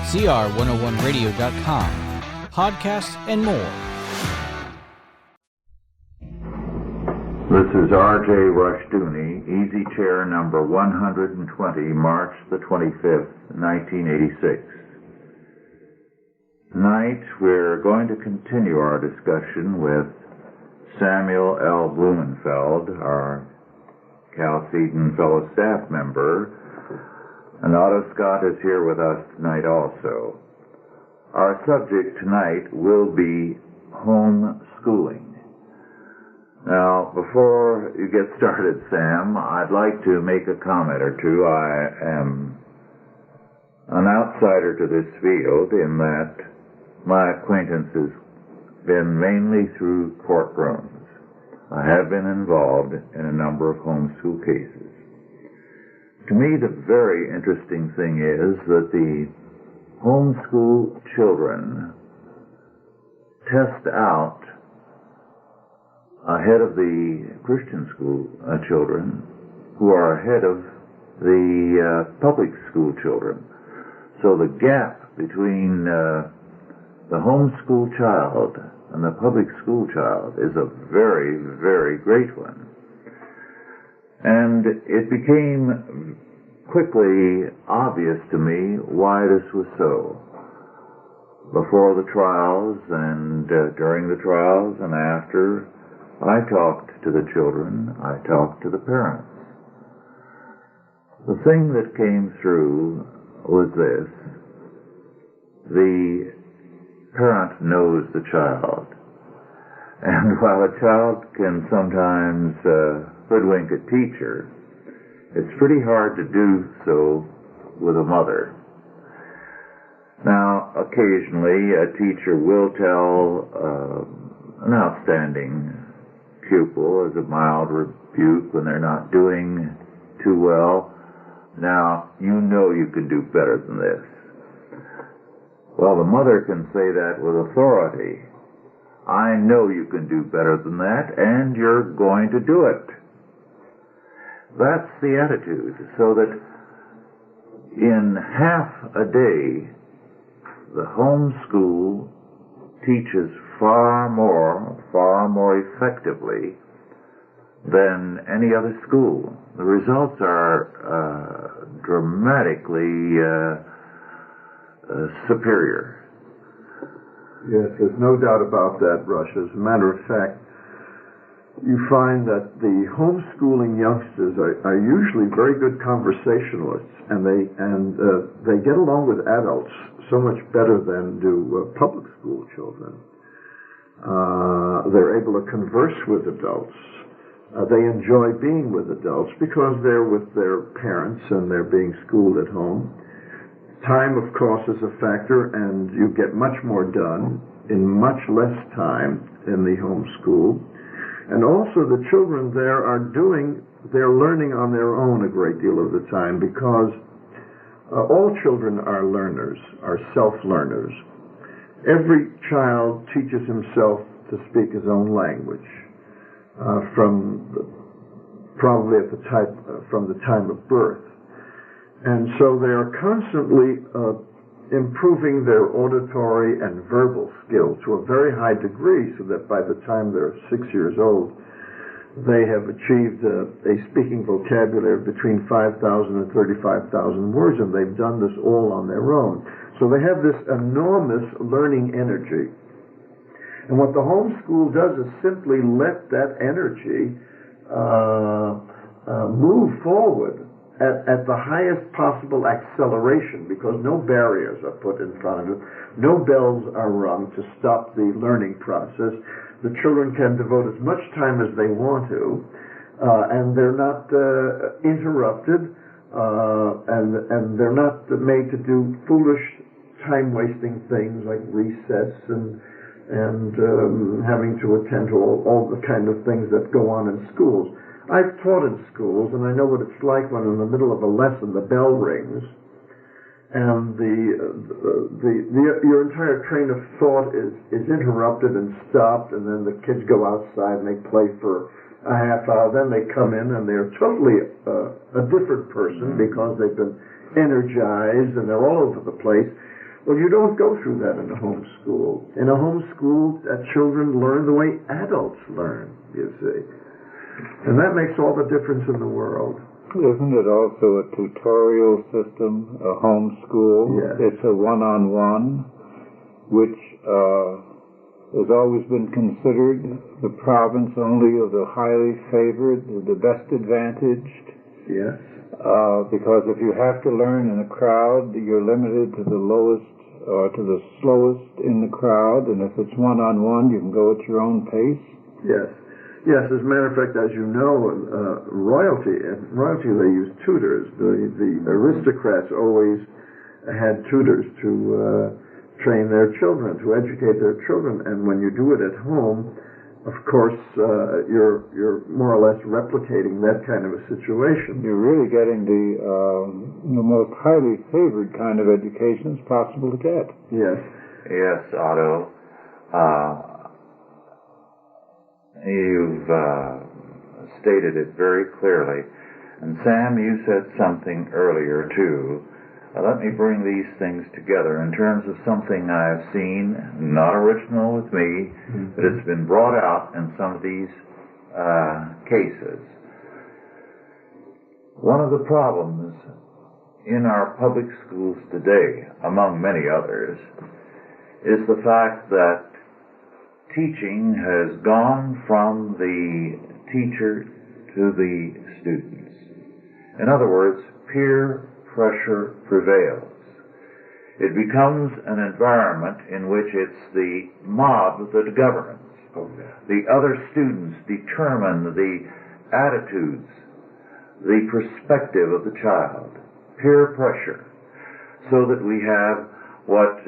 CR101radio.com, podcasts, and more. This is R.J. Rushdoony, Easy Chair number 120, March the 25th, 1986. Tonight we're going to continue our discussion with Samuel L. Blumenfeld, our Chalcedon Fellow Staff member, and Otto Scott is here with us tonight also. Our subject tonight will be homeschooling. Now, before you get started, Sam, I'd like to make a comment or two. I am an outsider to this field in that my acquaintance has been mainly through courtrooms. I have been involved in a number of homeschool cases. To me, the very interesting thing is that the homeschool children test out ahead of the Christian school children who are ahead of the public school children. So the gap between the homeschool child and the public school child is a very, very great one. And it became quickly obvious to me why this was so. Before the trials and during the trials and after, I talked to the children, I talked to the parents. The thing that came through was this: the parent knows the child. And while a child can sometimes hoodwink a teacher, it's pretty hard to do so with a mother. Now, occasionally a teacher will tell an outstanding pupil as a mild rebuke when they're not doing too well, "Now, you know you can do better than this." Well, the mother can say that with authority. "I know you can do better than that, and you're going to do it." That's the attitude. So that in half a day, the homeschool teaches far more effectively than any other school. The results are dramatically superior. Yes, there's no doubt about that, Rush. As a matter of fact, you find that the homeschooling youngsters are usually very good conversationalists, and they get along with adults so much better than do public school children. They're able to converse with adults. They enjoy being with adults because they're with their parents and they're being schooled at home. Time, of course, is a factor, and you get much more done in much less time in the homeschool. And also the children there they're learning on their own a great deal of the time, because all children are learners, are self-learners. Every child teaches himself to speak his own language from the time of birth. And so they are constantly improving their auditory and verbal skills to a very high degree, so that by the time they're 6 years old, they have achieved a speaking vocabulary of between 5,000 and 35,000 words, and they've done this all on their own. So they have this enormous learning energy. And what the homeschool does is simply let that energy move forward at the highest possible acceleration, because no barriers are put in front of it. No bells are rung to stop the learning process. The children can devote as much time as they want to, and they're not interrupted, and they're not made to do foolish, time-wasting things like recess and having to attend to all the kind of things that go on in schools. I've taught in schools, and I know what it's like when in the middle of a lesson the bell rings, and your entire train of thought is interrupted and stopped, and then the kids go outside and they play for a half hour. Then they come in and they're totally a different person because they've been energized and they're all over the place. Well, you don't go through that in a homeschool. In a homeschool, children learn the way adults learn, you see. And that makes all the difference in the world. Isn't it also a tutorial system, a homeschool? Yes. It's a one-on-one, which has always been considered the province only of the highly favored, the best advantaged. Yes. Because if you have to learn in a crowd, you're limited to the lowest or to the slowest in the crowd, and if it's one-on-one, you can go at your own pace. Yes. Yes, as a matter of fact, as you know, royalty they use tutors. The aristocrats always had tutors to train their children, to educate their children, and when you do it at home, of course, you're more or less replicating that kind of a situation. You're really getting the most highly favored kind of education it's possible to get. Yes. Yes, Otto. You've stated it very clearly. And Sam, you said something earlier, too. Let me bring these things together in terms of something I've seen, not original with me, but it's been brought out in some of these cases. One of the problems in our public schools today, among many others, is the fact that teaching has gone from the teacher to the students. In other words, peer pressure prevails. It becomes an environment in which it's the mob that governs. The other students determine the attitudes, the perspective of the child. Peer pressure. So that we have what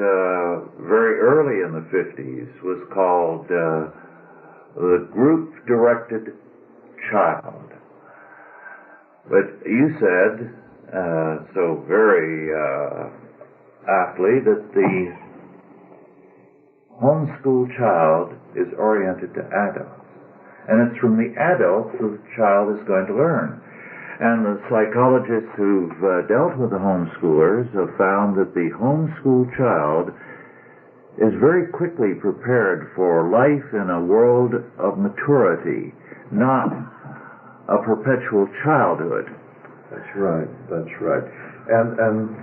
very early in the 50s was called the group-directed child. But you said so very aptly that the homeschool child is oriented to adults. And it's from the adults that the child is going to learn. And the psychologists who've dealt with the homeschoolers have found that the homeschool child is very quickly prepared for life in a world of maturity, not a perpetual childhood. That's right. That's right. And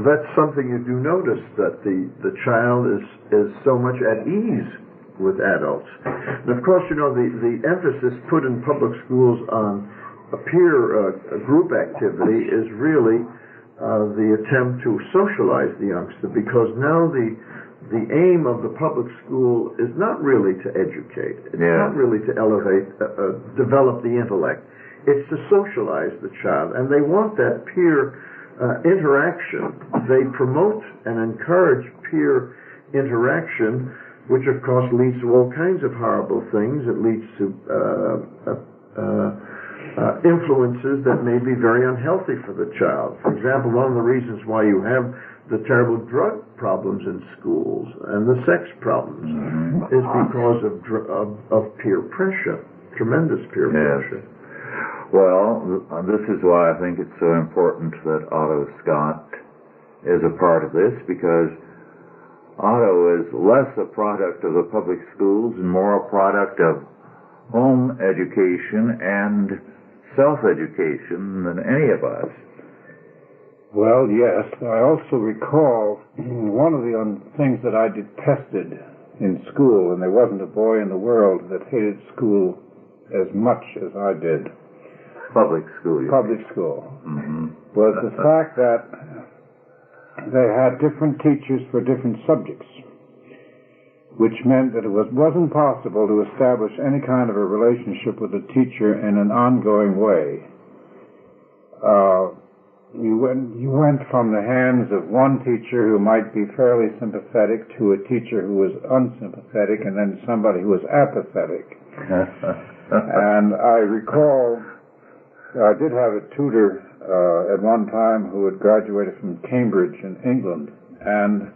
that's something you do notice, that the child is so much at ease with adults. And of course, you know, the emphasis put in public schools on a peer group activity is really the attempt to socialize the youngster, because now the aim of the public school is not really to educate. It's not really to elevate, develop the intellect. It's to socialize the child, and they want that peer interaction. They promote and encourage peer interaction, which of course leads to all kinds of horrible things. It leads to influences that may be very unhealthy for the child. For example, one of the reasons why you have the terrible drug problems in schools and the sex problems is because of peer pressure, tremendous peer pressure. Well, this is why I think it's so important that Otto Scott is a part of this, because Otto is less a product of the public schools and more a product of home education and self-education than any of us. Well, yes. I also recall one of the things that I detested in school, and there wasn't a boy in the world that hated school as much as I did. Public school. Public school. Was the fact that they had different teachers for different subjects, which meant that it wasn't possible to establish any kind of a relationship with the teacher in an ongoing way. You went from the hands of one teacher who might be fairly sympathetic to a teacher who was unsympathetic, and then somebody who was apathetic. And I recall I did have a tutor at one time who had graduated from Cambridge in England, and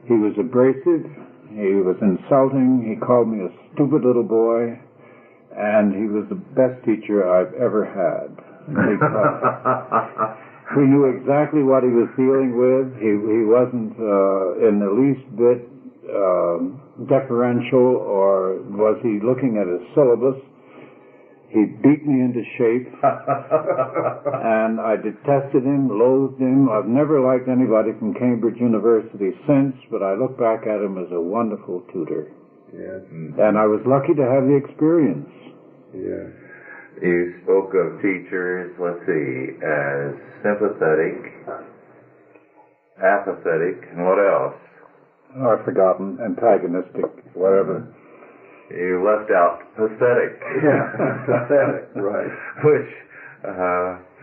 he was abrasive, he was insulting, he called me a stupid little boy, and he was the best teacher I've ever had. He knew exactly what he was dealing with. He wasn't in the least bit deferential, or was he looking at his syllabus. He beat me into shape, and I detested him, loathed him. I've never liked anybody from Cambridge University since, but I look back at him as a wonderful tutor. Yes. And I was lucky to have the experience. Yes. You spoke of teachers, let's see, as sympathetic, apathetic, and what else? Oh, I've forgotten. Antagonistic, whatever. You left out pathetic. Yeah, pathetic, right. Which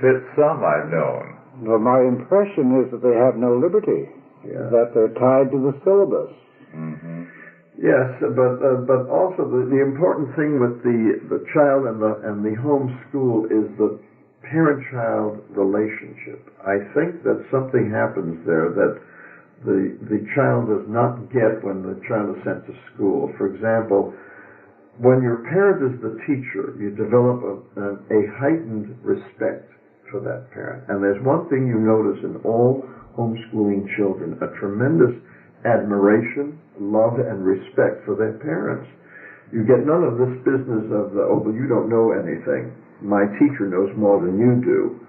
fits some I've known. Well, my impression is that they have no liberty, that they're tied to the syllabus. Mm-hmm. Yes, but also the important thing with the child and the home school is the parent-child relationship. I think that something happens there that the child does not get when the child is sent to school. For example, when your parent is the teacher, you develop a heightened respect for that parent. And there's one thing you notice in all homeschooling children, a tremendous admiration, love, and respect for their parents. You get none of this business of, oh, but you don't know anything. My teacher knows more than you do.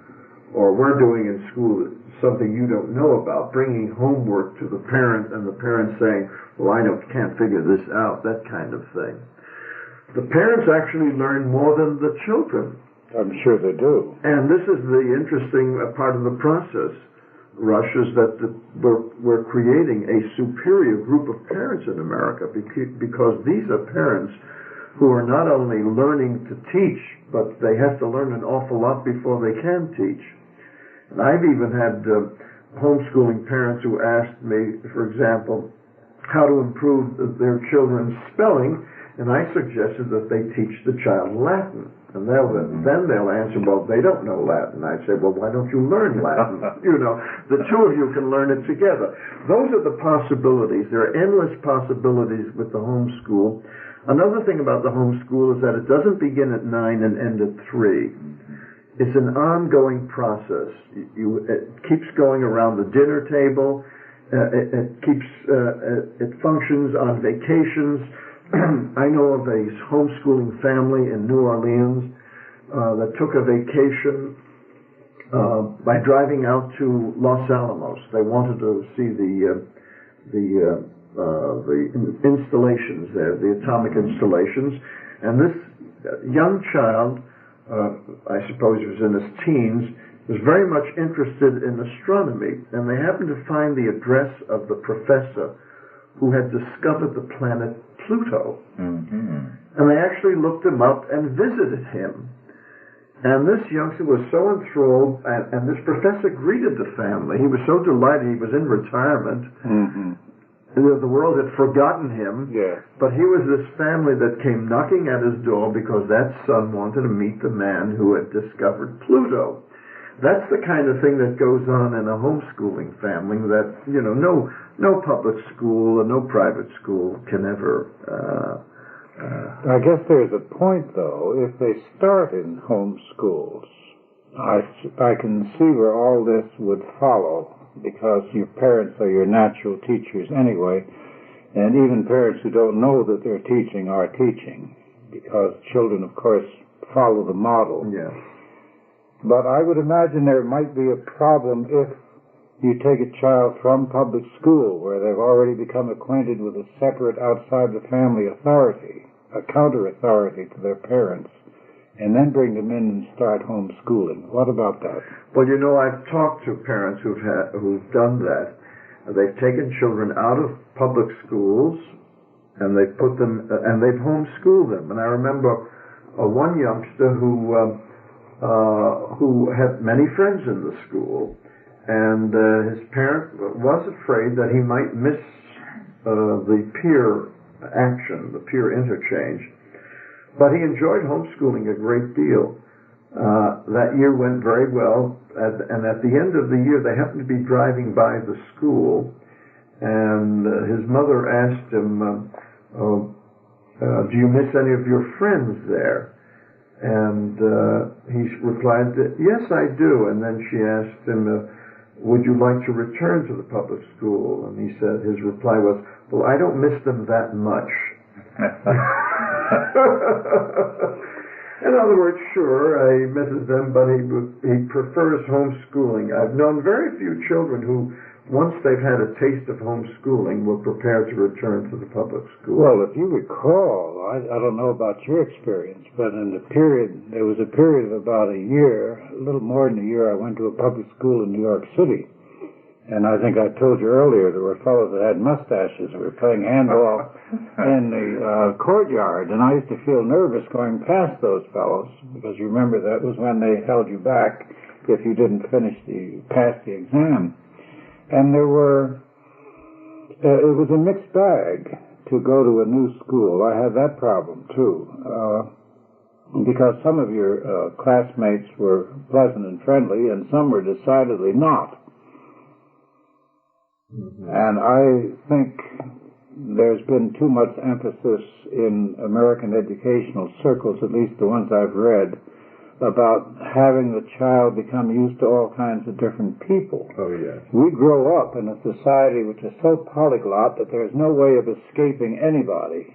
Or we're doing in school something you don't know about, bringing homework to the parent and the parent saying, well, I can't figure this out, that kind of thing. The parents actually learn more than the children. I'm sure they do. And this is the interesting part of the process, Rush, is that we're creating a superior group of parents in America because these are parents who are not only learning to teach, but they have to learn an awful lot before they can teach. And I've even had homeschooling parents who asked me, for example, how to improve their children's spelling. And I suggested that they teach the child Latin. And then they'll answer, well, they don't know Latin. I say, well, why don't you learn Latin? The two of you can learn it together. Those are the possibilities. There are endless possibilities with the homeschool. Another thing about the homeschool is that it doesn't begin at 9 and end at 3. It's an ongoing process. It keeps going around the dinner table. It functions on vacations. I know of a homeschooling family in New Orleans that took a vacation by driving out to Los Alamos. They wanted to see the installations there, the atomic installations. And this young child, I suppose he was in his teens, was very much interested in astronomy. And they happened to find the address of the professor who had discovered the planet Pluto. Mm-hmm. And they actually looked him up and visited him. And this youngster was so enthralled, and this professor greeted the family. He was so delighted. He was in retirement. Mm-hmm. The world had forgotten him. Yeah. But here was this family that came knocking at his door because that son wanted to meet the man who had discovered Pluto. That's the kind of thing that goes on in a homeschooling family that, no public school or no private school can ever... I guess there's a point, though. If they start in homeschools, I can see where all this would follow, because your parents are your natural teachers anyway, and even parents who don't know that they're teaching are teaching, because children, of course, follow the model. Yes. But I would imagine there might be a problem if you take a child from public school where they've already become acquainted with a separate outside the family authority, a counter-authority to their parents, and then bring them in and start homeschooling. What about that? Well, I've talked to parents who've done that. They've taken children out of public schools and they've put them and they've homeschooled them. And I remember one youngster who had many friends in the school, and his parent was afraid that he might miss the peer action, the peer interchange. But he enjoyed homeschooling a great deal. That year went very well, and at the end of the year they happened to be driving by the school, and his mother asked him, do you miss any of your friends there? And he replied, yes, I do. And then she asked him, would you like to return to the public school? And he said, his reply was, well, I don't miss them that much. In other words, sure, he misses them, but he prefers homeschooling. I've known very few children who, once they've had a taste of homeschooling, were prepared to return to the public school. Well, if you recall, I don't know about your experience, but there was a period of about a year, a little more than a year, I went to a public school in New York City. And I think I told you earlier there were fellows that had mustaches that were playing handball in the courtyard. And I used to feel nervous going past those fellows because you remember that was when they held you back if you didn't pass the exam. And it was a mixed bag to go to a new school. I had that problem too. Because some of your classmates were pleasant and friendly and some were decidedly not. And I think there's been too much emphasis in American educational circles, at least the ones I've read, about having the child become used to all kinds of different people. Oh, yes. We grow up in a society which is so polyglot that there's no way of escaping anybody.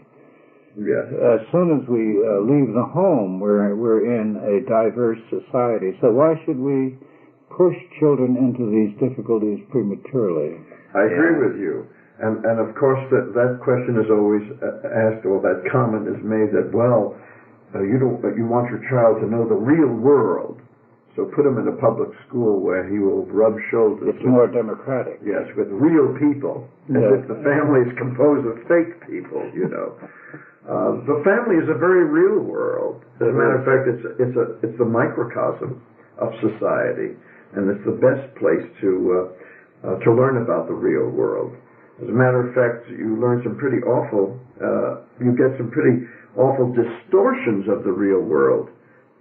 Yes. As soon as we leave the home, we're in a diverse society. So why should we push children into these difficulties prematurely? I agree with you. And of course, that question is always asked, or that comment is made that, well, you want your child to know the real world, so put him in a public school where he will rub shoulders. It's more democratic. Yes, with real people, as if the family is composed of fake people, you know. The family is a very real world. As a matter of fact, it's a microcosm of society, and it's the best place to learn about the real world. As a matter of fact, you learn some pretty awful, you get some pretty awful distortions of the real world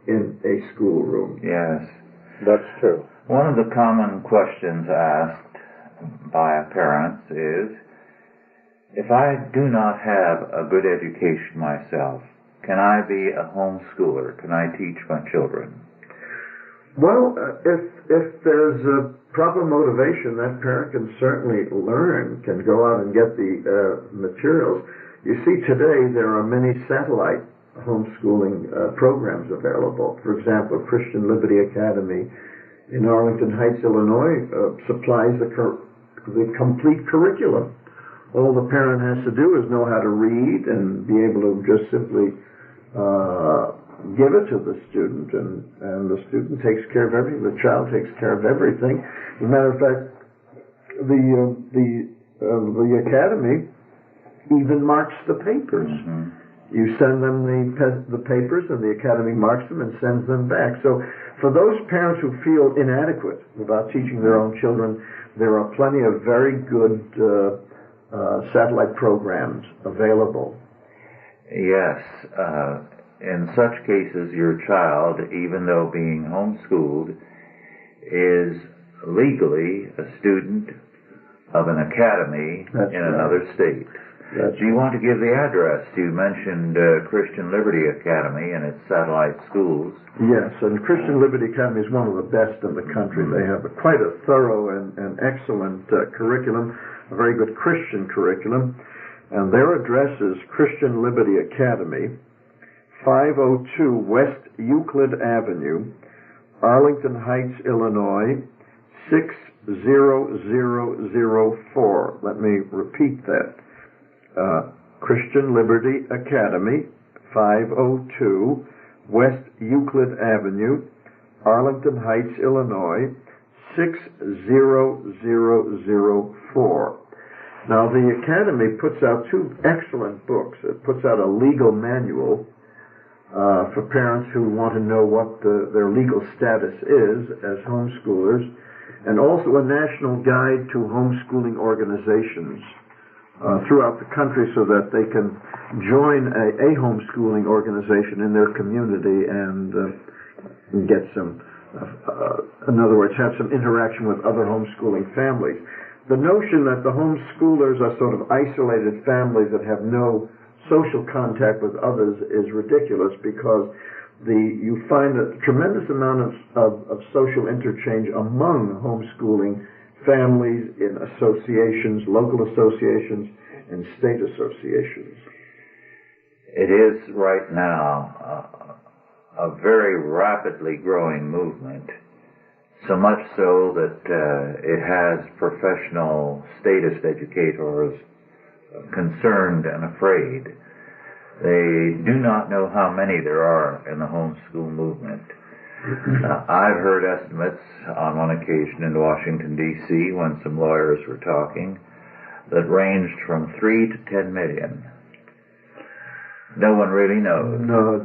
in a schoolroom. Yes. That's true. One of the common questions asked by parents is, if I do not have a good education myself, can I be a homeschooler? Can I teach my children? Well, if there's a proper motivation, that parent can certainly learn, can go out and get the materials. You see, today there are many satellite homeschooling programs available. For example, Christian Liberty Academy in Arlington Heights, Illinois, supplies the complete curriculum. All the parent has to do is know how to read and be able to just simply give it to the student, and the student takes care of everything. The child takes care of everything. As a matter of fact, the academy even marks the papers. Mm-hmm. You send them the papers, and the academy marks them and sends them back. So, for those parents who feel inadequate about teaching their own children, there are plenty of very good satellite programs available. Yes. In such cases, your child, even though being homeschooled, is legally a student of an academy in another state. Do you want to give the address? You mentioned Christian Liberty Academy and its satellite schools. Yes, and Christian Liberty Academy is one of the best in the country. They have quite a thorough and excellent curriculum, a very good Christian curriculum. And their address is Christian Liberty Academy, 502 West Euclid Avenue, Arlington Heights, Illinois, 60004. Let me repeat that. Christian Liberty Academy, 502 West Euclid Avenue, Arlington Heights, Illinois, 60004. Now, the Academy puts out two excellent books. It puts out a legal manual for parents who want to know what their legal status is as homeschoolers, and also a national guide to homeschooling organizations throughout the country so that they can join a homeschooling organization in their community and get some, in other words, have some interaction with other homeschooling families. The notion that the homeschoolers are sort of isolated families that have no social contact with others is ridiculous, because you find a tremendous amount of social interchange among homeschooling families in associations, local associations, and state associations. It is right now a very rapidly growing movement, so much so that it has professional statist educators concerned and afraid. They do not know how many there are in the homeschool movement. I've heard estimates on one occasion in Washington, D.C., when some lawyers were talking, that ranged from 3 to 10 million. No one really knows. No,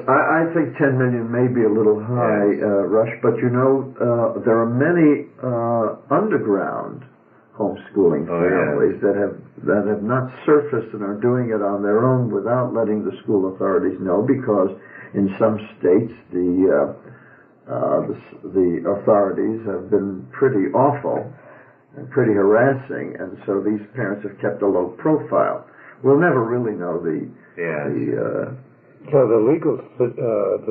I think 10 million may be a little high, yes. Rush, but you know, there are many underground homeschooling families yes. that have not surfaced and are doing it on their own without letting the school authorities know, because in some states the authorities have been pretty awful and pretty harassing, and so these parents have kept a low profile. We'll never really know so the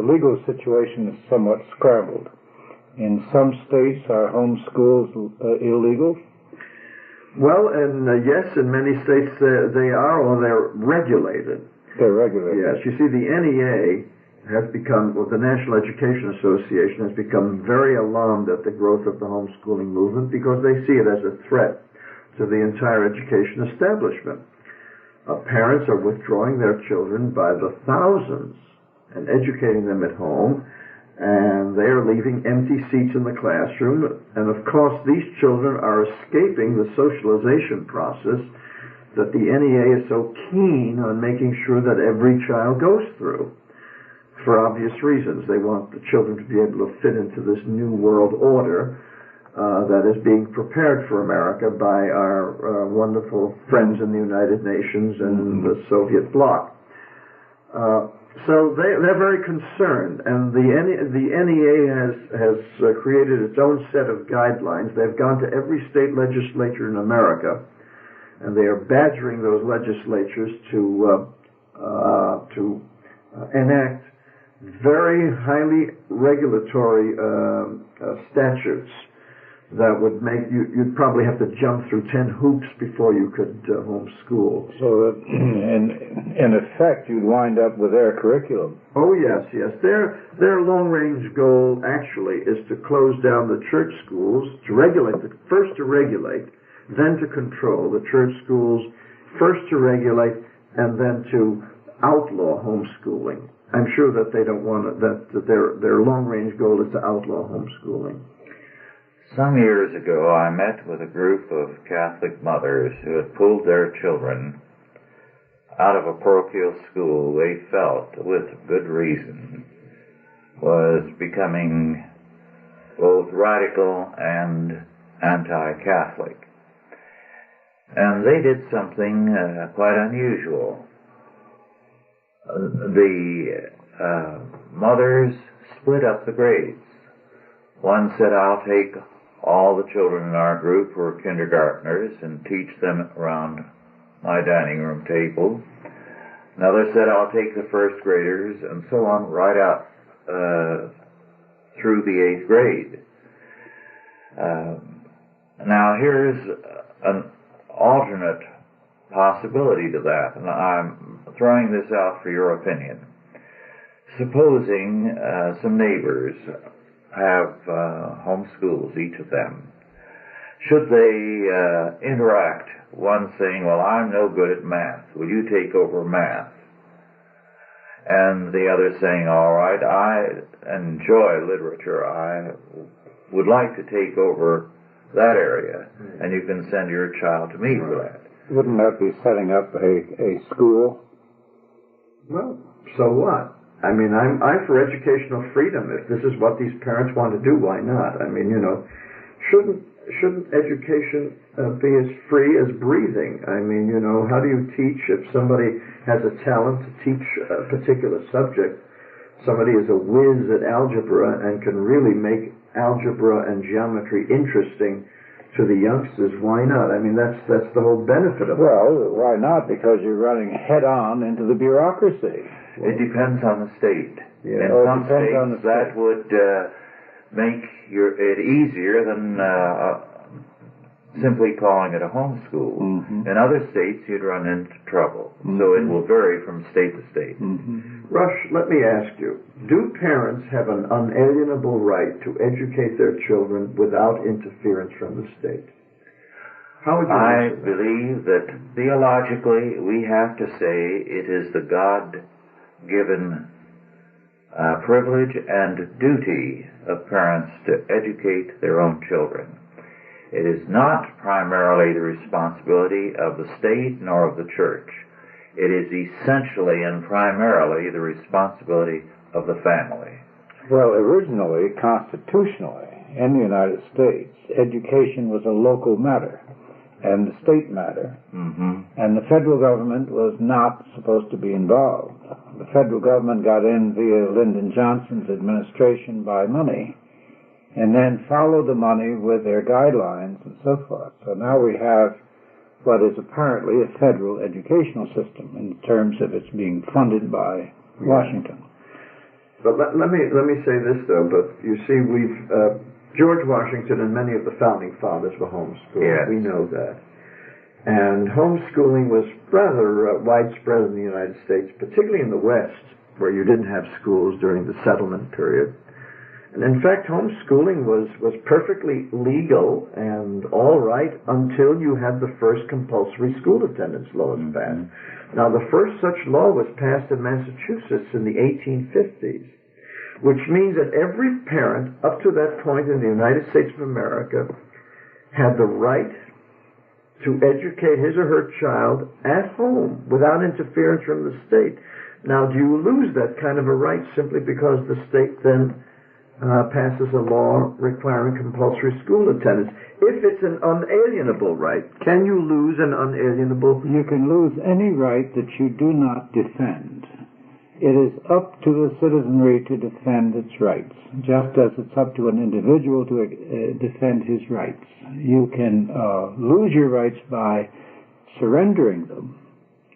legal situation is somewhat scrambled. In some states, are homeschools illegal? Well, and yes, in many states they are, or they're regulated. They're regulated. Yes, you see, the NEA has become, well, the National Education Association has become very alarmed at the growth of the homeschooling movement, because they see it as a threat to the entire education establishment. Parents are withdrawing their children by the thousands and educating them at home, and they are leaving empty seats in the classroom. And of course, these children are escaping the socialization process that the NEA is so keen on making sure that every child goes through. For obvious reasons. They want the children to be able to fit into this new world order that is being prepared for America by our wonderful friends in the United Nations and the Soviet bloc. So they're very concerned, and the NEA has created its own set of guidelines. They've gone to every state legislature in America, and they are badgering those legislatures to enact very highly regulatory statutes that would make you'd probably have to jump through 10 hoops before you could homeschool. So in effect, you'd wind up with their curriculum. Oh yes. Their long-range goal actually is to close down the church schools, to regulate, first to regulate, then to control the church schools, first to regulate, and then to outlaw homeschooling. I'm sure that they don't want that their long-range goal is to outlaw homeschooling. Some years ago, I met with a group of Catholic mothers who had pulled their children out of a parochial school they felt, with good reason, was becoming both radical and anti-Catholic. And they did something quite unusual. The mothers split up the grades. One said, I'll take all the children in our group who are kindergartners and teach them around my dining room table. Another said, I'll take the first graders, and so on, right out through the 8th grade. Now here's an alternate possibility to that, and I'm throwing this out for your opinion. Supposing some neighbors have homeschools, each of them. Should they interact, one saying, well, I'm no good at math, will you take over math? And the other saying, all right, I enjoy literature, I would like to take over that area, and you can send your child to me for that. Wouldn't that be setting up a school? Well, so what? I mean, I'm for educational freedom. If this is what these parents want to do, why not? I mean, shouldn't education be as free as breathing? I mean, how do you teach if somebody has a talent to teach a particular subject? Somebody is a whiz at algebra and can really make algebra and geometry interesting to the youngsters. Why not? I mean, that's the whole benefit of it. Well, why not? Because you're running head on into the bureaucracy. It depends on the state. In Oh, it some depends on the states, that state. would make it easier than simply calling it a homeschool. Mhm. In other states, you'd run into trouble. So it will vary from state to state. Rush, let me ask you, do parents have an unalienable right to educate their children without interference from the state? How would you I answer that? believe that theologically we have to say it is the God-given privilege and duty of parents to educate their own children. It is not primarily the responsibility of the state nor of the church. It is essentially and primarily the responsibility of the family. Well, originally, constitutionally, in the United States, education was a local matter and a state matter, and the federal government was not supposed to be involved. The federal government got in via Lyndon Johnson's administration by money, and then followed the money with their guidelines and so forth. So now we have what is apparently a federal educational system in terms of its being funded by Washington. But let me say this though. But you see, George Washington and many of the founding fathers were homeschooled. Yes. We know that. And homeschooling was rather widespread in the United States, particularly in the West, where you didn't have schools during the settlement period. And in fact, homeschooling was perfectly legal and all right until you had the first compulsory school attendance laws passed. Now, the first such law was passed in Massachusetts in the 1850s, which means that every parent up to that point in the United States of America had the right to educate his or her child at home without interference from the state. Now, do you lose that kind of a right simply because the state then passes a law requiring compulsory school attendance? If it's an unalienable right, can you lose an unalienable? You can lose any right that you do not defend. It is up to the citizenry to defend its rights, just as it's up to an individual to defend his rights. You can lose your rights by surrendering them,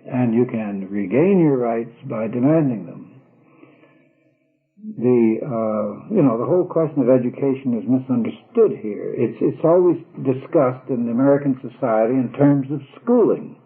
and you can regain your rights by demanding them. The whole question of education is misunderstood here. It's always discussed in the American society in terms of schooling.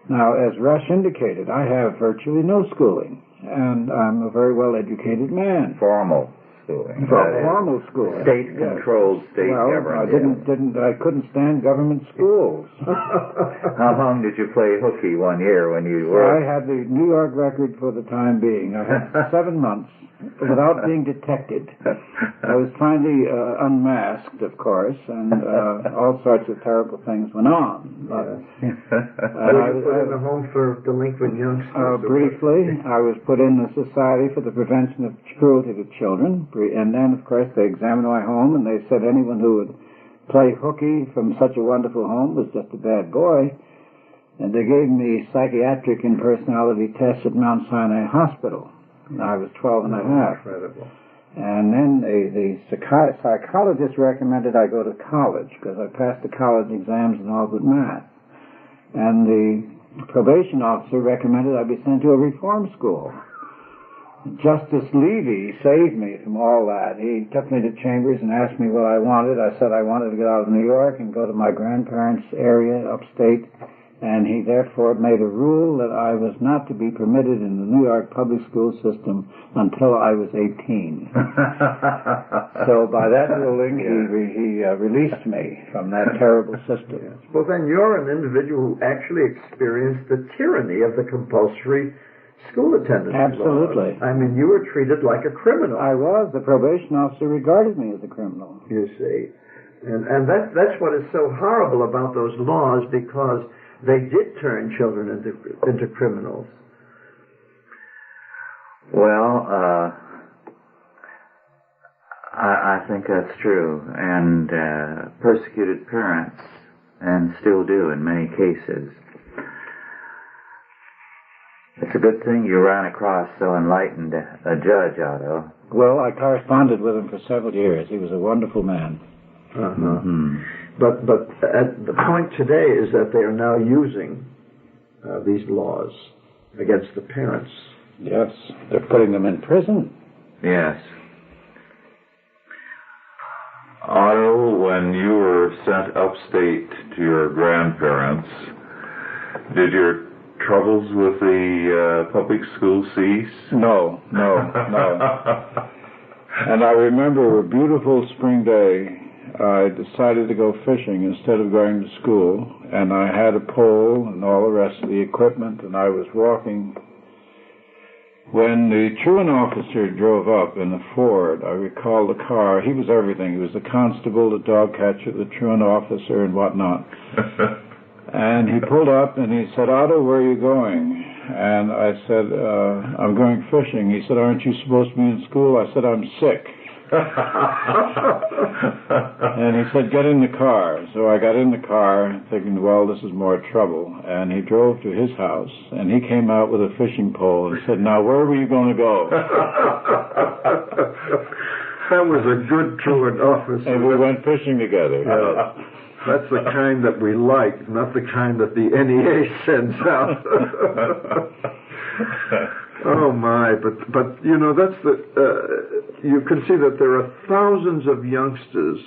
Now, as Rush indicated, I have virtually no schooling, and I'm a very well-educated man. Formal schooling. Formal schooling. State-controlled state government. I couldn't stand government schools. How long did you play hooky one year when you were? I had the New York record for the time being. I had 7 months without being detected. I was finally unmasked, of course, and all sorts of terrible things went on. But, were you put in a home for delinquent youngsters? Briefly, I was put in the Society for the Prevention of Cruelty to Children, and then, of course, they examined my home, and they said anyone who would play hooky from such a wonderful home was just a bad boy. And they gave me psychiatric and personality tests at Mount Sinai Hospital. I was 12 and a half. Incredible. And then the psychologist recommended I go to college because I passed the college exams and all but math. And the probation officer recommended I be sent to a reform school. Justice Levy saved me from all that. He took me to Chambers and asked me what I wanted. I said I wanted to get out of New York and go to my grandparents' area upstate. And he therefore made a rule that I was not to be permitted in the New York public school system until I was 18. So by that ruling, he released me from that terrible system. Yes. Well, then you're an individual who actually experienced the tyranny of the compulsory school attendance Absolutely. laws. I mean, you were treated like a criminal. I was. The probation officer regarded me as a criminal. You see. And that's what is so horrible about those laws, because they did turn children into criminals. Well, I think that's true. And persecuted parents, and still do in many cases. It's a good thing you ran across so enlightened a judge, Otto. Well, I corresponded with him for several years. He was a wonderful man. But the point today is that they are now using these laws against the parents. Yes, they're putting them in prison. Yes. Otto, when you were sent upstate to your grandparents, did your troubles with the public school cease? No. And I remember a beautiful spring day, I decided to go fishing instead of going to school, and I had a pole and all the rest of the equipment, and I was walking. When the truant officer drove up in the Ford, I recall the car. He was everything. He was the constable, the dog catcher, the truant officer, and whatnot. And he pulled up and he said, "Otto, where are you going?" And I said, "I'm going fishing." He said, "Aren't you supposed to be in school?" I said, "I'm sick." And he said, "Get in the car." So I got in the car thinking, well, this is more trouble. And he drove to his house, and he came out with a fishing pole and said, "Now, where were you going to go?" That was a good truant officer. And we went fishing together. That's the kind that we like, not the kind that the NEA sends out. Oh my! But you know, that's you can see that there are thousands of youngsters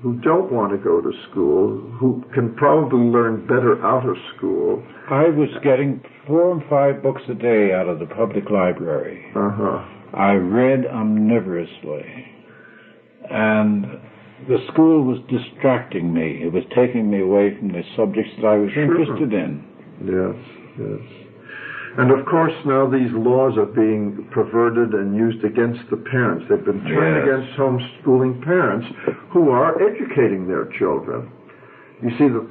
who don't want to go to school, who can probably learn better out of school. I was getting 4 and 5 books a day out of the public library. I read omnivorously, and the school was distracting me. It was taking me away from the subjects that I was interested in. Yes. And of course now these laws are being perverted and used against the parents. They've been turned against homeschooling parents who are educating their children. You see, the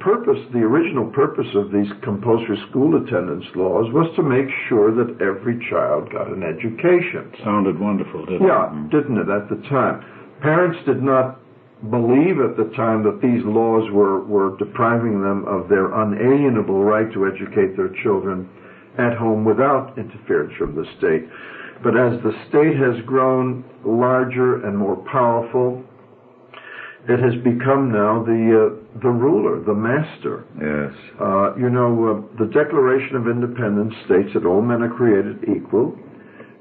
original purpose of these compulsory school attendance laws was to make sure that every child got an education. Sounded wonderful, didn't it? Yeah, didn't it, at the time? Parents did not believe at the time that these laws were depriving them of their unalienable right to educate their children at home without interference from the state. But as the state has grown larger and more powerful, it has become now the ruler, the master. Yes. The Declaration of Independence states that all men are created equal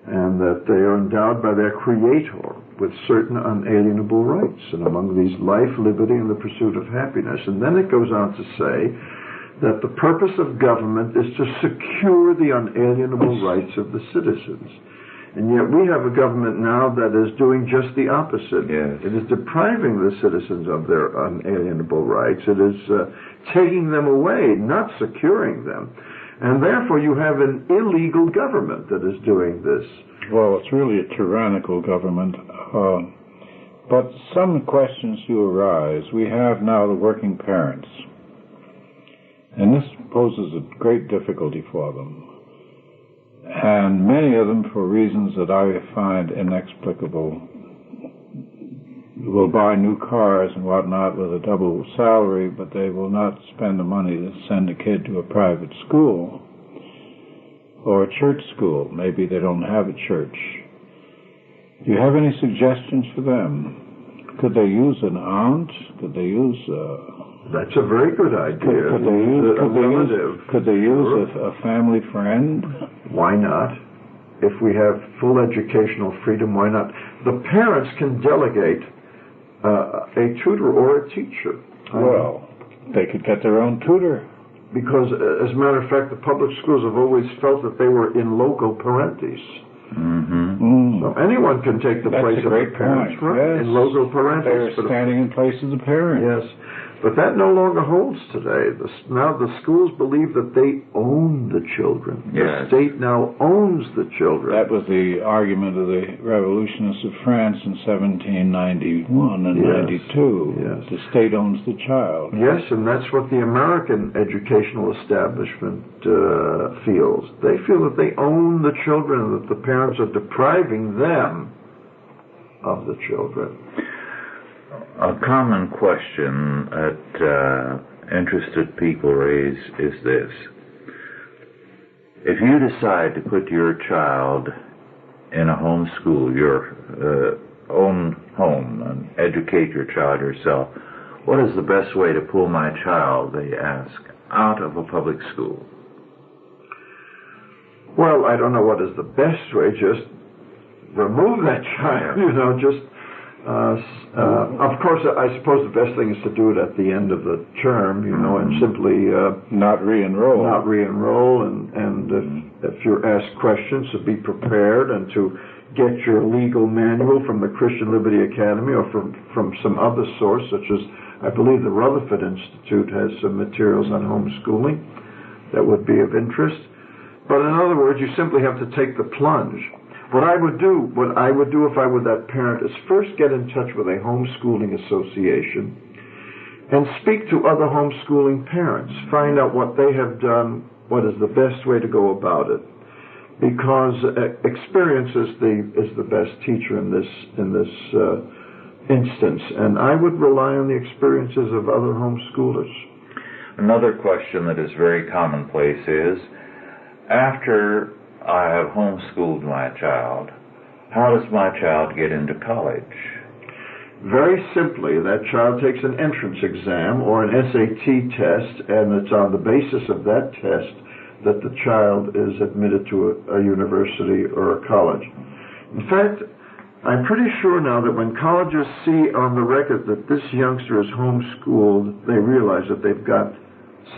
and that they are endowed by their Creator with certain unalienable rights, and among these life, liberty, and the pursuit of happiness. And then it goes on to say that the purpose of government is to secure the unalienable rights of the citizens. And yet we have a government now that is doing just the opposite. Yes. It is depriving the citizens of their unalienable rights. It is taking them away, not securing them. And therefore you have an illegal government that is doing this. Well, it's really a tyrannical government. But some questions do arise. We have now the working parents. And this poses a great difficulty for them. And many of them, for reasons that I find inexplicable, will buy new cars and whatnot with a double salary, but they will not spend the money to send a kid to a private school or a church school. Maybe they don't have a church. Do you have any suggestions for them? Could they use an aunt? Could they use... That's a very good idea. Could they use a family friend? Why not? If we have full educational freedom, why not? The parents can delegate a tutor or a teacher. Well, they could get their own tutor. Because, as a matter of fact, the public schools have always felt that they were in loco parentis. Mm-hmm. So anyone can take the place of the parents, right? Yes. In loco parentis. They're standing in place of the parents. Yes. But that no longer holds today. Now the schools believe that they own the children. Yes. The state now owns the children. That was the argument of the revolutionists of France in 1791 and 92. Yes. The state owns the child. Yes, and that's what the American educational establishment feels. They feel that they own the children and that the parents are depriving them of the children. A common question that interested people raise is this. If you decide to put your child in a home school, your own home, and educate your child yourself, what is the best way to pull my child, they ask, out of a public school? Well, I don't know what is the best way, just remove that child, just, of course, I suppose the best thing is to do it at the end of the term, and simply not re-enroll. Not re-enroll, and if you're asked questions, to be prepared and to get your legal manual from the Christian Liberty Academy or from some other source, such as, I believe, the Rutherford Institute has some materials on homeschooling that would be of interest. But in other words, you simply have to take the plunge. What I would do if I were that parent is first get in touch with a homeschooling association and speak to other homeschooling parents. Find out what they have done, what is the best way to go about it. Because experience is the best teacher in this instance. And I would rely on the experiences of other homeschoolers. Another question that is very commonplace is, after I have homeschooled my child, how does my child get into college? Very simply, that child takes an entrance exam or an SAT test, and it's on the basis of that test that the child is admitted to a university or a college. In fact, I'm pretty sure now that when colleges see on the record that this youngster is homeschooled, they realize that they've got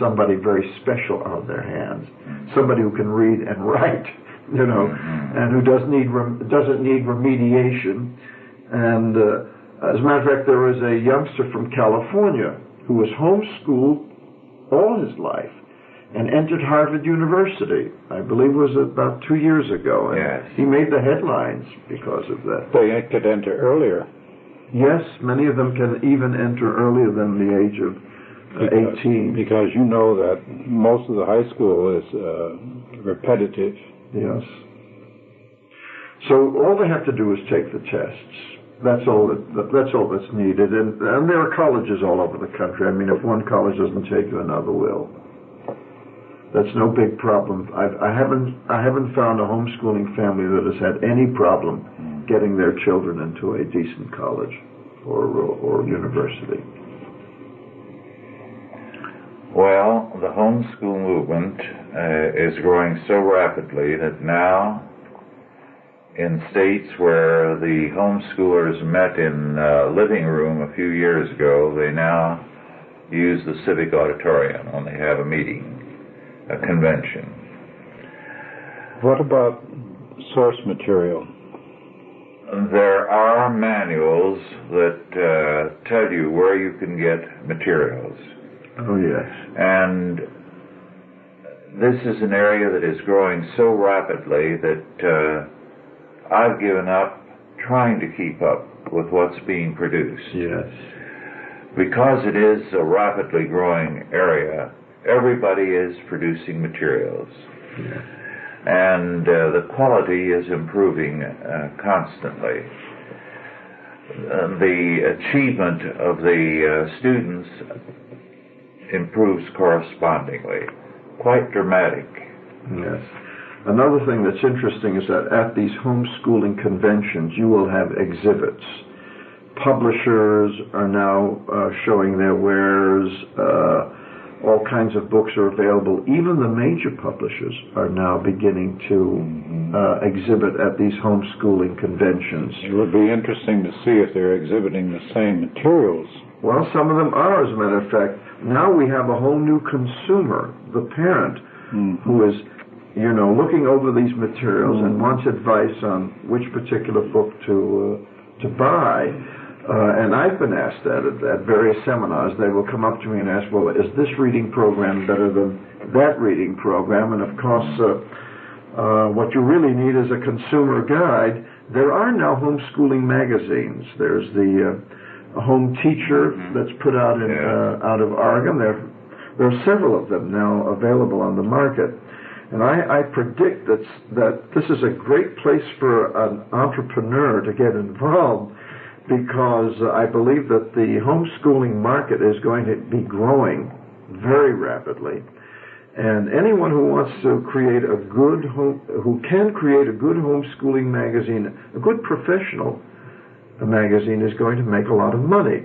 somebody very special on their hands, somebody who can read and write, and who doesn't need remediation. And as a matter of fact, there was a youngster from California who was homeschooled all his life and entered Harvard University. I believe it was about 2 years ago. And yes. He made the headlines because of that. They could enter earlier. Yes, many of them can even enter earlier than the age of 18. Because you know that most of the high school is repetitive. Yes. So all they have to do is take the tests. That's all that's needed. And there are colleges all over the country. I mean, if one college doesn't take you, another will. That's no big problem. I haven't found a homeschooling family that has had any problem getting their children into a decent college or university. Well, the homeschool movement is growing so rapidly that now, in states where the homeschoolers met in a living room a few years ago, they now use the civic auditorium when they have a meeting, a convention. What about source material? There are manuals that tell you where you can get materials. Oh, yes. And this is an area that is growing so rapidly that I've given up trying to keep up with what's being produced. Yes. Because it is a rapidly growing area, everybody is producing materials. Yes. And the quality is improving constantly. The achievement of the students improves correspondingly. Quite dramatic. Yes. Another thing that's interesting is that at these homeschooling conventions, you will have exhibits. Publishers are now showing their wares. All kinds of books are available. Even the major publishers are now beginning to exhibit at these homeschooling conventions. It would be interesting to see if they're exhibiting the same materials. Well, some of them are, as a matter of fact. Now we have a whole new consumer, the parent, who is, looking over these materials and wants advice on which particular book to buy. And I've been asked that at various seminars. They will come up to me and ask, well, is this reading program better than that reading program? And of course, what you really need is a consumer guide. There are now homeschooling magazines. There's the Home Teacher that's put out out of Oregon. There are several of them now available on the market. And I predict that this is a great place for an entrepreneur to get involved, because I believe that the homeschooling market is going to be growing very rapidly. And anyone who wants to create who can create a good homeschooling magazine, a good professional magazine, is going to make a lot of money,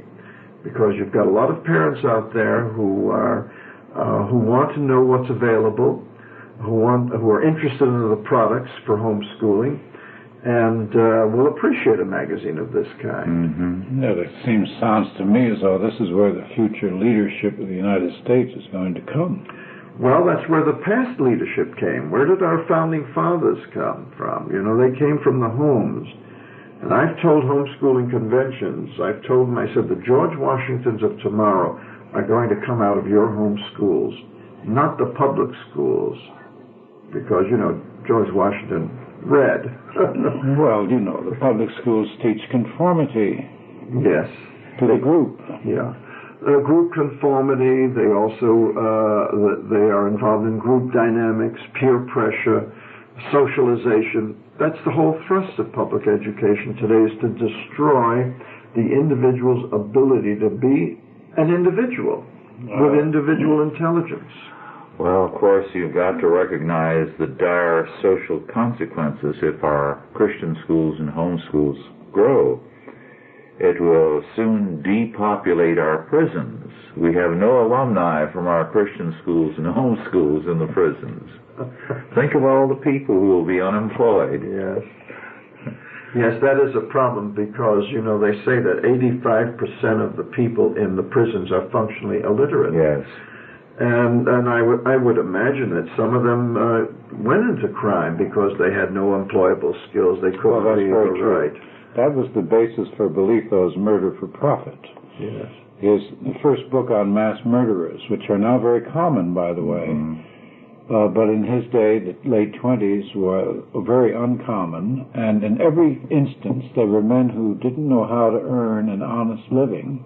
because you've got a lot of parents out there who want to know what's available, who are interested in the products for homeschooling, and will appreciate a magazine of this kind. Mm-hmm. Yeah, it sounds to me as though this is where the future leadership of the United States is going to come. Well, that's where the past leadership came. Where did our founding fathers come from? You know, they came from the homes. And I've told homeschooling conventions, I said, the George Washingtons of tomorrow are going to come out of your home schools, not the public schools. Because, you know, George Washington read. Well, you know, the public schools teach conformity. Yes. To the group. Yeah. Group conformity, they also, they are involved in group dynamics, peer pressure, socialization. That's the whole thrust of public education today, is to destroy the individual's ability to be an individual with individual intelligence. Well, of course, you've got to recognize the dire social consequences if our Christian schools and homeschools grow. It will soon depopulate our prisons. We have no alumni from our Christian schools and homeschools in the prisons. Think of all the people who will be unemployed. Yes. Yes, that is a problem because, you know, they say that 85% of the people in the prisons are functionally illiterate. Yes. And I would imagine that some of them went into crime because they had no employable skills. They couldn't read or write. That was the basis for belief that was murder for profit. Yes. His first book on mass murderers, which are now very common, by the way. But in his day, the late 20s were very uncommon, and in every instance, there were men who didn't know how to earn an honest living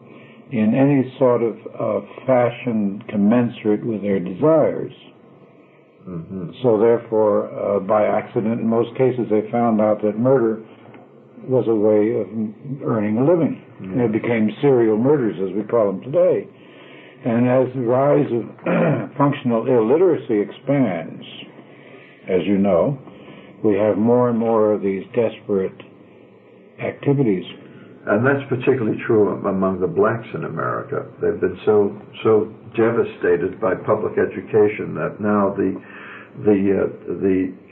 in any sort of fashion commensurate with their desires. So therefore, by accident, in most cases, they found out that murder was a way of earning a living. They became serial murderers, as we call them today. And as the rise of functional illiteracy expands, as you know, we have more and more of these desperate activities. And that's particularly true among the blacks in America. They've been so devastated by public education that now the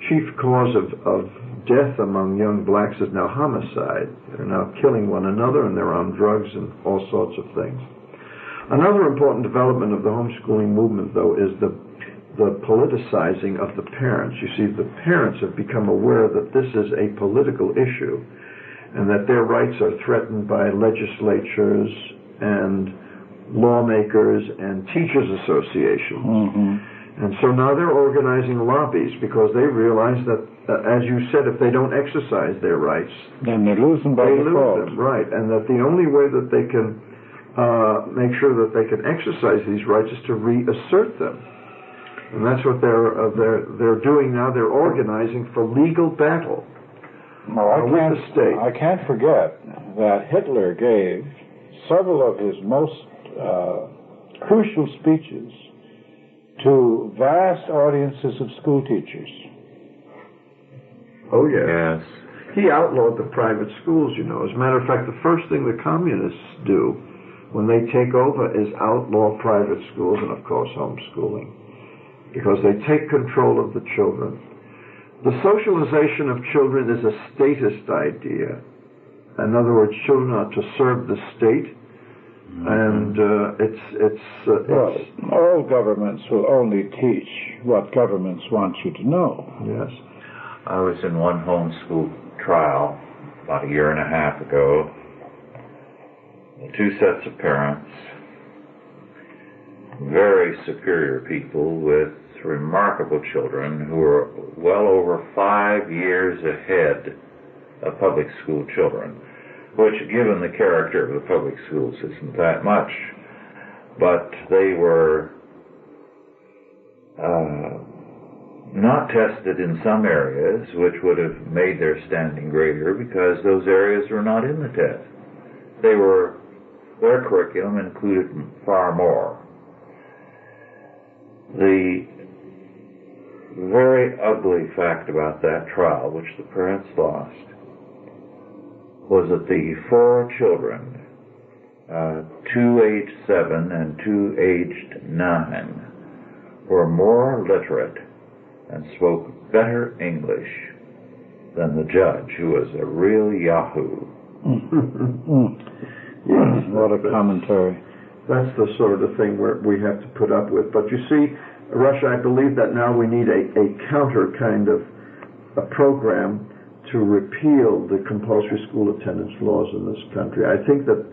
chief cause of death among young blacks is now homicide. They're now killing one another, and they're on drugs and all sorts of things. Another important development of the homeschooling movement, though, is the politicizing of the parents. You see, the parents have become aware that this is a political issue and that their rights are threatened by legislatures and lawmakers and teachers' associations. And so now they're organizing lobbies because they realize that, as you said, if they don't exercise their rights, then they lose them by default. Right, and that the only way that they can make sure that they can exercise these rights is to reassert them. And that's what they're doing now. They're organizing for legal battle with the state. I can't forget that Hitler gave several of his most crucial speeches to vast audiences of school teachers. Oh, yes. He outlawed the private schools, you know. As a matter of fact, the first thing the communists do when they take over is outlaw private schools and, of course, homeschooling, because they take control of the children. The socialization of children is a statist idea. In other words, children are to serve the state. And well, all governments will only teach what governments want you to know. Yes. I was in one homeschool trial about a year and a half ago. Two sets of parents, very superior people with remarkable children who were well over 5 years ahead of public school children, which, given the character of the public schools, isn't that much. But they were not tested in some areas, which would have made their standing greater because those areas were not in the test. Their curriculum included far more. The very ugly fact about that trial, which the parents lost, was that the 4 children, 2 aged 7 and 2 aged 9, were more literate and spoke better English than the judge, who was a real yahoo. Yes, what a commentary. That's the sort of thing where we have to put up with. But you see, Rush, I believe that now we need a counter kind of a program to repeal the compulsory school attendance laws in this country. I think that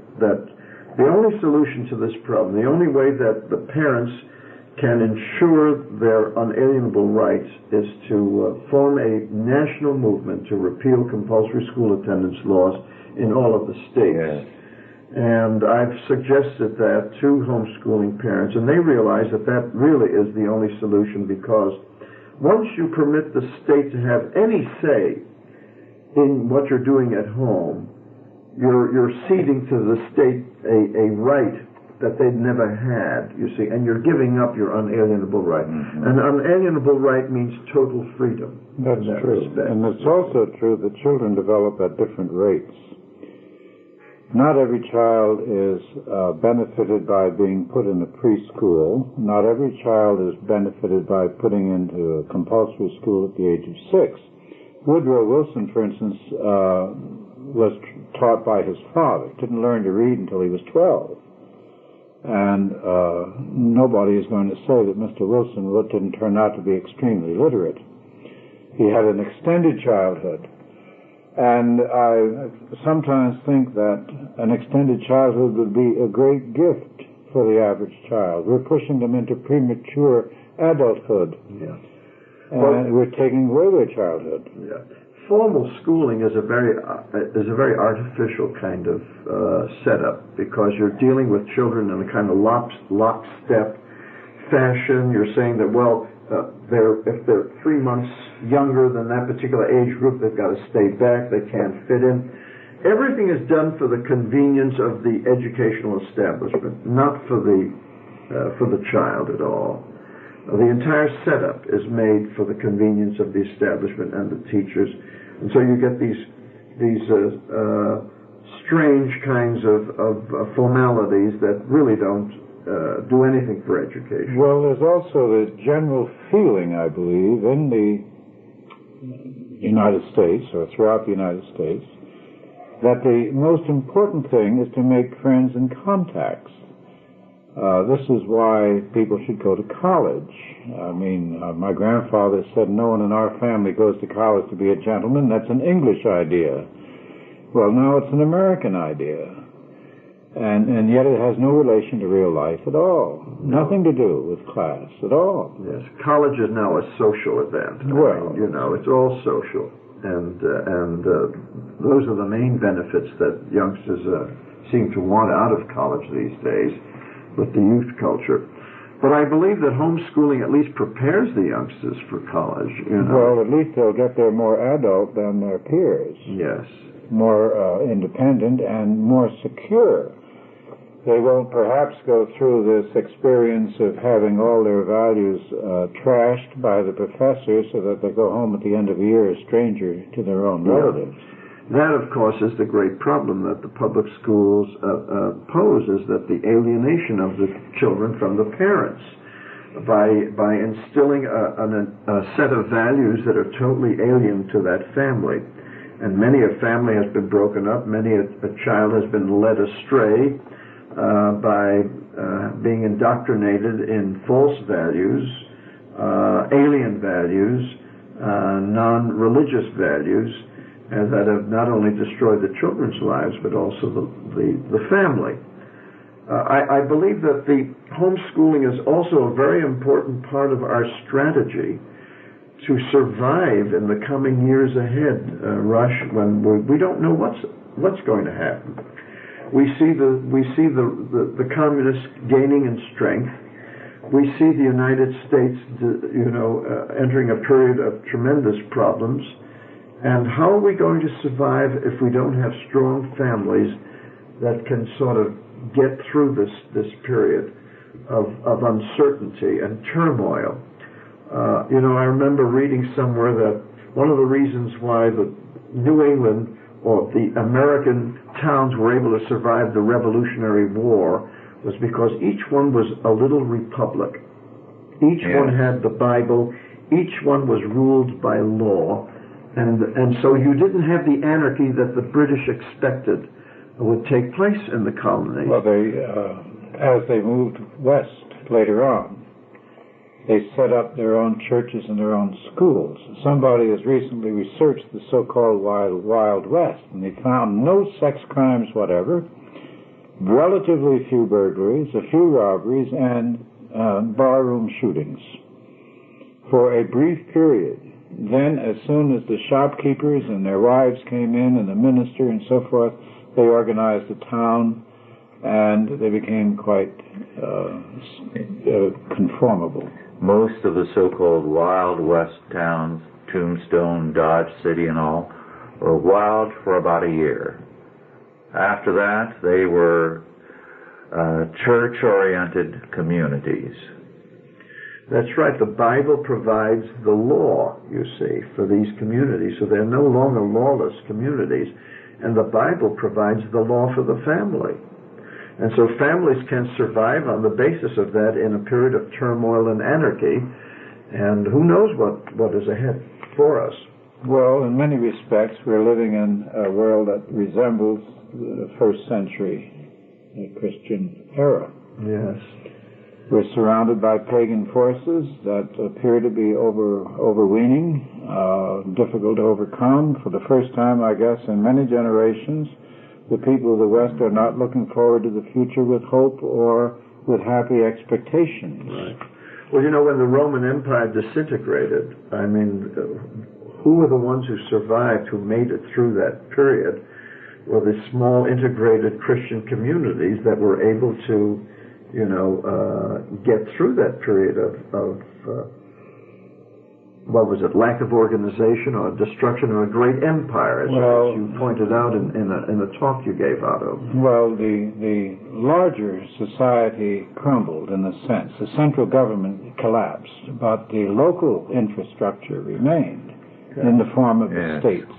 the only solution to this problem, the only way that the parents can ensure their unalienable rights is to form a national movement to repeal compulsory school attendance laws in all of the states. Yes. And I've suggested that to homeschooling parents, and they realize that that really is the only solution, because once you permit the state to have any say in what you're doing at home, you're ceding to the state a right that they'd never had, you see, and you're giving up your unalienable right. Mm-hmm. An unalienable right means total freedom. That's true. Respect. And it's also true that children develop at different rates. Not every child is benefited by being put in a preschool. Not every child is benefited by putting into a compulsory school at the age of 6. Woodrow Wilson, for instance, was taught by his father. Didn't learn to read until he was 12. And nobody is going to say that Mr. Wilson didn't turn out to be extremely literate. He had an extended childhood. And I sometimes think that an extended childhood would be a great gift for the average child. We're pushing them into premature adulthood. Yeah. And we're taking away their childhood. Yeah. Formal schooling is a very artificial kind of setup, because you're dealing with children in a kind of lockstep fashion. You're saying that, well, if they're 3 months younger than that particular age group, they've got to stay back. They can't fit in. Everything is done for the convenience of the educational establishment, not for the child at all. The entire setup is made for the convenience of the establishment and the teachers, and so you get these strange kinds of formalities that really don't do anything for education. Well, there's also the general feeling, I believe, in the United States, or throughout the United States, that the most important thing is to make friends and contacts. This is why people should go to college. I mean, my grandfather said no one in our family goes to college to be a gentleman. That's an English idea. Well, now it's an American idea. And yet it has no relation to real life at all. No. Nothing to do with class at all. Yes, college is now a social event. Well, I mean, it's all social. And those are the main benefits that youngsters seem to want out of college these days, with the youth culture. But I believe that homeschooling at least prepares the youngsters for college. Well, at least they'll get there more adult than their peers. Yes. More independent and more secure. They won't perhaps go through this experience of having all their values trashed by the professors, so that they go home at the end of the year a stranger to their own relatives. That, of course, is the great problem that the public schools pose, is that the alienation of the children from the parents, by instilling a set of values that are totally alien to that family. And many a family has been broken up, many a child has been led astray by being indoctrinated in false values, alien values, non-religious values, and that have not only destroyed the children's lives, but also the family. I believe that the homeschooling is also a very important part of our strategy to survive in the coming years ahead, Rush, when we don't know what's going to happen. We see the communists gaining in strength. We see the United States, entering a period of tremendous problems. And how are we going to survive if we don't have strong families that can sort of get through this period of uncertainty and turmoil? I remember reading somewhere that one of the reasons why the New England or the American towns were able to survive the Revolutionary War was because each one was a little republic. Each one had the Bible. Each one was ruled by law. And so you didn't have the anarchy that the British expected would take place in the colony. Well, as they moved west later on, they set up their own churches and their own schools. Somebody has recently researched the so-called Wild West, and they found no sex crimes whatever, relatively few burglaries, a few robberies, and barroom shootings for a brief period. Then, as soon as the shopkeepers and their wives came in, and the minister and so forth, they organized a town, and they became quite conformable. Most of the so-called Wild West towns, Tombstone, Dodge City and all, were wild for about a year. After that, they were church-oriented communities. That's right. The Bible provides the law, you see, for these communities. So they're no longer lawless communities. And the Bible provides the law for the family. And so families can survive on the basis of that in a period of turmoil and anarchy. And who knows what is ahead for us. Well, in many respects, we're living in a world that resembles the first century Christian era. Yes. We're surrounded by pagan forces that appear to be overweening, difficult to overcome. For the first time, I guess, in many generations, the people of the West are not looking forward to the future with hope or with happy expectations. Right. Well, you know, when the Roman Empire disintegrated, I mean, who were the ones who survived, who made it through that period? Well, the small integrated Christian communities that were able to get through that period of what was it, lack of organization or destruction of a great empire, as you pointed out in a talk you gave, Otto. Well, the larger society crumbled in a sense. The central government collapsed, but the local infrastructure remained in the form of the states.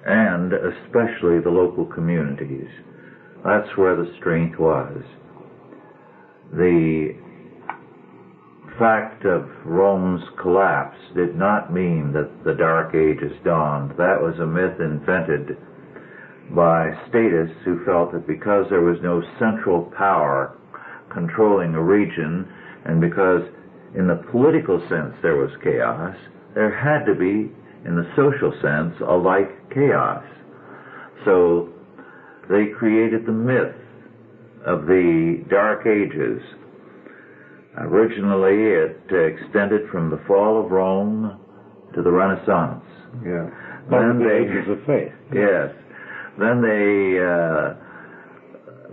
And especially the local communities. That's where the strength was. The fact of Rome's collapse did not mean that the Dark Ages dawned. That was a myth invented by statists who felt that because there was no central power controlling a region, and because in the political sense there was chaos, there had to be, in the social sense, a like chaos. So they created the myth of the Dark Ages. Originally, it extended from the fall of Rome to the Renaissance. Yeah. Then the ages of faith. Yes. Then they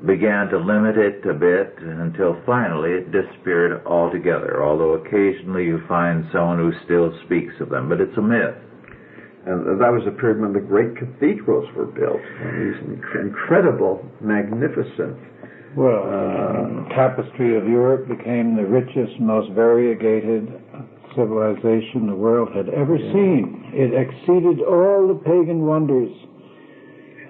began to limit it a bit until finally it disappeared altogether, although occasionally you find someone who still speaks of them, but it's a myth. And that was a period when the great cathedrals were built, these incredible, magnificent. Well, the tapestry of Europe became the richest, most variegated civilization the world had ever seen. It exceeded all the pagan wonders,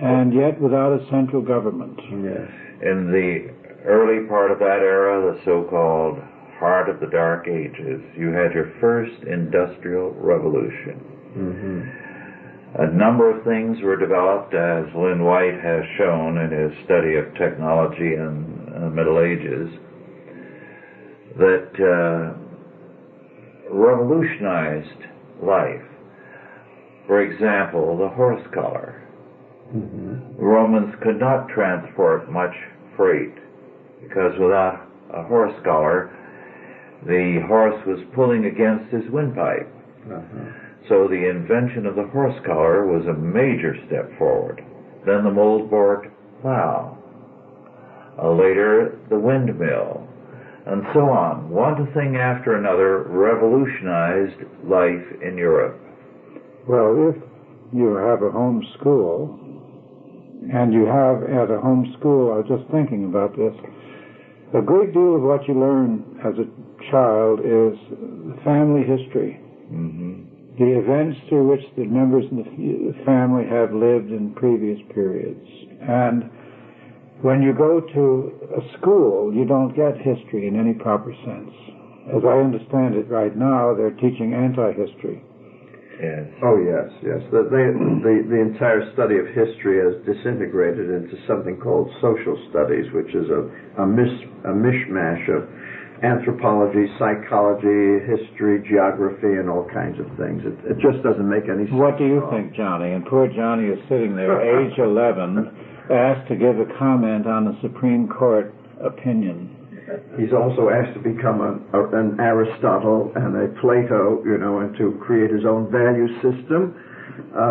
and yet without a central government. Yes. In the early part of that era, the so-called heart of the Dark Ages, you had your first industrial revolution. Mm-hmm. A number of things were developed, as Lynn White has shown in his study of technology in the Middle Ages, that revolutionized life. For example, the horse collar. Mm-hmm. The Romans could not transport much freight because without a horse collar, the horse was pulling against his windpipe. Uh-huh. So the invention of the horse collar was a major step forward. Then the moldboard plow. Later, the windmill, and so on. One thing after another revolutionized life in Europe. Well, if you have a home school, and you have at a home school, I was just thinking about this, a great deal of what you learn as a child is family history. Mm-hmm. The events through which the members of the family have lived in previous periods. And when you go to a school, you don't get history in any proper sense. As I understand it right now, they're teaching anti-history. Yes. Oh, yes, yes. The entire study of history has disintegrated into something called social studies, which is a mishmash of anthropology, psychology, history, geography, and all kinds of things. It just doesn't make any sense. What do you think, Johnny? And poor Johnny is sitting there, age 11, asked to give a comment on the Supreme Court opinion. He's also asked to become an Aristotle and a Plato, and to create his own value system,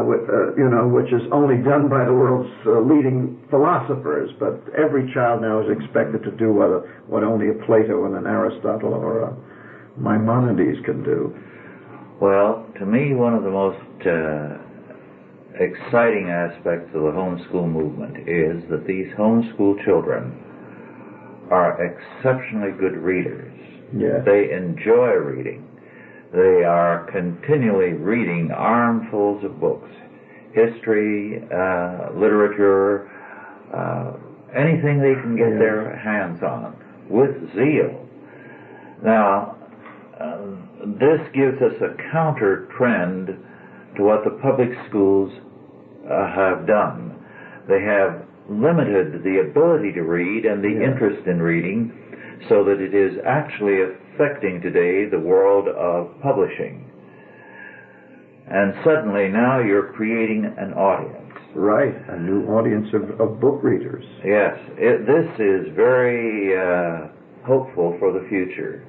which is only done by the world's leading philosophers. But every child now is expected to do what only a Plato and an Aristotle or a Maimonides can do. Well, to me, one of the most exciting aspects of the homeschool movement is that these homeschool children are exceptionally good readers. Yes. They enjoy reading. They are continually reading armfuls of books, history, literature, anything they can get their hands on, with zeal. Now, this gives us a counter trend to what the public schools have done. They have limited the ability to read and the interest in reading, so that it is actually affecting today the world of publishing. And suddenly now you're creating an audience. Right, a new audience of book readers. Yes, this is very hopeful for the future.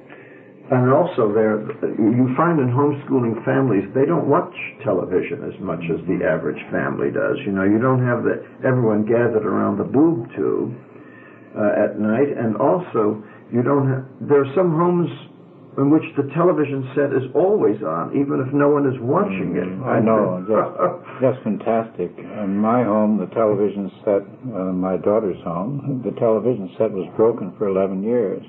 And also, you find in homeschooling families, they don't watch television as much as the average family does. You don't have everyone gathered around the boob tube at night, and also there are some homes in which the television set is always on, even if no one is watching it. I know, that's fantastic. In my home, the television set, my daughter's home, the television set was broken for 11 years.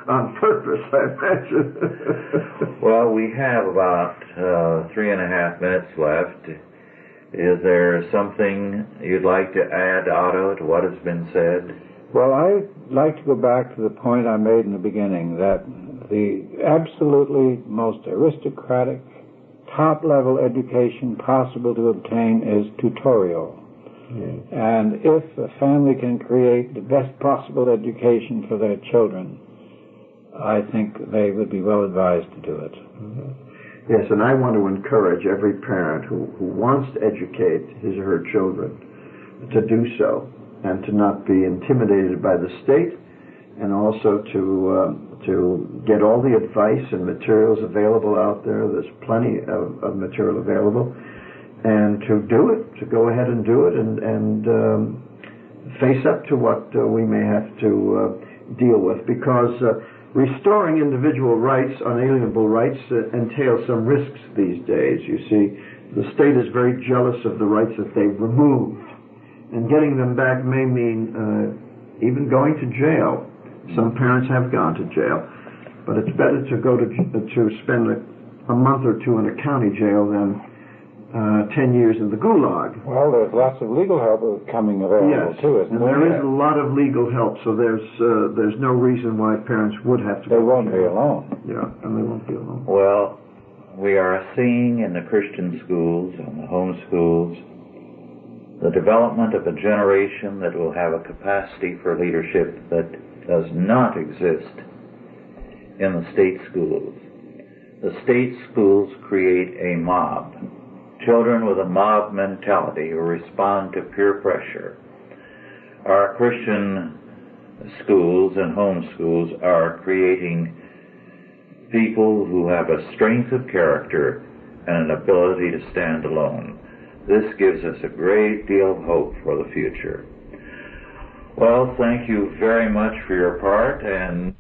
On purpose, I imagine. Well, we have about 3.5 minutes left. Is there something you'd like to add, Otto, to what has been said? Well, I'd like to go back to the point I made in the beginning, that the absolutely most aristocratic, top-level education possible to obtain is tutorial. And if a family can create the best possible education for their children, I think they would be well advised to do it. Yes, and I want to encourage every parent who wants to educate his or her children to do so, and to not be intimidated by the state, and also to get all the advice and materials available out there. There's plenty of material available. And to do it, to go ahead and do it, and face up to what we may have to deal with, because restoring individual rights, unalienable rights, entails some risks these days. You see, the state is very jealous of the rights that they've removed, and getting them back may mean even going to jail. Some parents have gone to jail, but it's better to go to spend a month or two in a county jail than 10 years in the gulag. Well, there's lots of legal help coming available too, isn't there? There is a lot of legal help, so there's no reason why parents would have to. They won't be alone. Yeah, and they won't be alone. Well, we are seeing in the Christian schools and the home schools the development of a generation that will have a capacity for leadership that does not exist in the state schools. The state schools create a mob. Children with a mob mentality who respond to peer pressure. Our Christian schools and home schools are creating people who have a strength of character and an ability to stand alone. This gives us a great deal of hope for the future. Well, thank you very much for your part, and